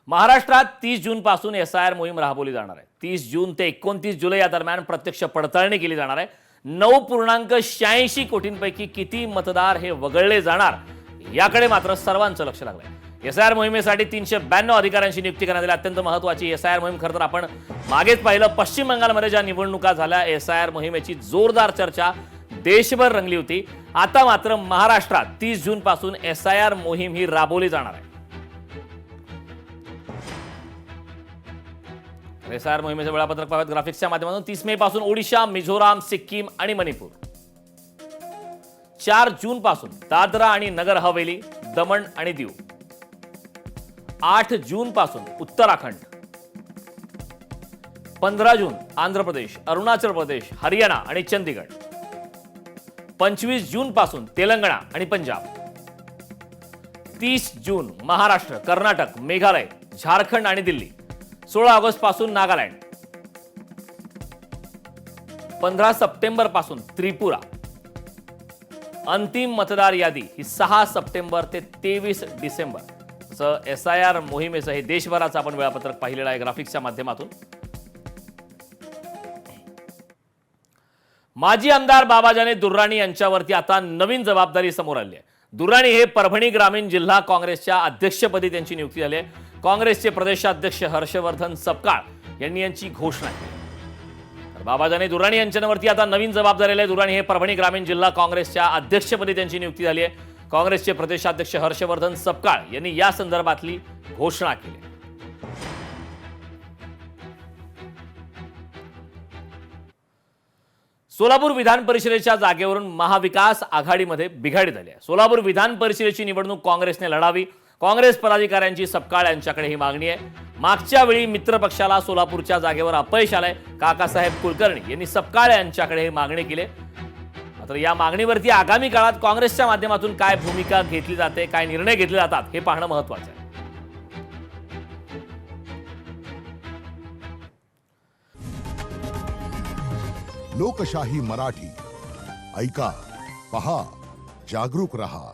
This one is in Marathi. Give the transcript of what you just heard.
महाराष्ट्रात 30 जून पासून एसआयआर मोहीम राबवली जाणार आहे। 30 जून ते 29 जुलै या दरम्यान प्रत्यक्ष पडताळणी केली जाणार आहे। 9.86 कोटींपैकी किती मतदार हे वगळले जाणार याकडे मात्र सर्वांचं लक्ष लागलंय। एसआयआर मोहिमेसाठी 392 अधिकाऱ्यांची नियुक्ती करण्यात आली। अत्यंत महत्त्वाची एसआयआर मोहीम खरं तर आपण मागेच पाहिलं, पश्चिम बंगालमध्ये ज्या निवडणुका झाल्या एसआयआर मोहिमेची जोरदार चर्चा देशभर रंगली होती। आता मात्र महाराष्ट्रात 30 जून पासून एसआयआर मोहीम ही राबवली जाणार आहे। एसआयआर मोहिमेचे वेळापत्रक पाहत ग्राफिक्सच्या माध्यमातून 30 मे पासून ओडिशा, मिझोराम, सिक्कीम आणि मणिपूर। 4 जून पासून दादरा आणि नगर हवेली, दमण आणि दीव। 8 जून पासून उत्तराखंड। 15 जून आंध्र प्रदेश, अरुणाचल प्रदेश, हरियाणा आणि चंदीगड। 25 जून पासून तेलंगणा आणि पंजाब। 30 जून महाराष्ट्र, कर्नाटक, मेघालय, झारखंड आणि दिल्ली। 16 ऑगस्ट पासून नागालँड। 15 सप्टेंबर पासून त्रिपुरा। अंतिम मतदार यादी ही 6 सप्टेंबर ते 23 डिसेंबर। एसआयआर मोहिमेचं हे देशभराचं आपण वेळापत्रक पाहिलेलं आहे ग्राफिक्सच्या माध्यमातून। माजी आमदार बाबाजानी दुर्राणी यांच्यावरती आता नवीन जबाबदारी समोर आली आहे। दुर्राणी हे परभणी ग्रामीण जिल्हा काँग्रेसच्या अध्यक्षपदी त्यांची नियुक्ती झाली आहे। काँग्रेसचे प्रदेशाध्यक्ष हर्षवर्धन सपकाळ यांनी यांची घोषणा केली। तर बाबाजानी दुर्राणी यांच्यावरती आता नवीन जबाबदारी आली आहे। दुर्राणी हे परभणी ग्रामीण जिल्हा काँग्रेसच्या अध्यक्षपदी त्यांची नियुक्ती झाली आहे। काँग्रेसचे प्रदेशाध्यक्ष हर्षवर्धन सपकाळ यांनी या संदर्भातली घोषणा केली। सोलापूर विधान परिषदेच्या जागेवरून महाविकास आघाडीमध्ये बिघाडी झाली आहे। सोलापूर विधान परिषदेची निवडणूक काँग्रेसने लढावी, काँग्रेस पदाधिकाऱ्यांची सपकाळ यांच्याकडे ही मागणी आहे। मागच्या वेळी मित्र पक्षाला सोलापूरच्या जागेवर अपयश आलंय। काकासाहेब कुलकर्णी यांनी सपकाळ यांच्याकडे ही मागणी केली। मात्र या मागणीवरती आगामी काळात काँग्रेसच्या माध्यमातून काय भूमिका घेतली जाते, काय निर्णय घेतले जातात हे पाहणं महत्त्वाचं आहे। लोकशाही मराठी ऐका, पहा, जागरूक रहा।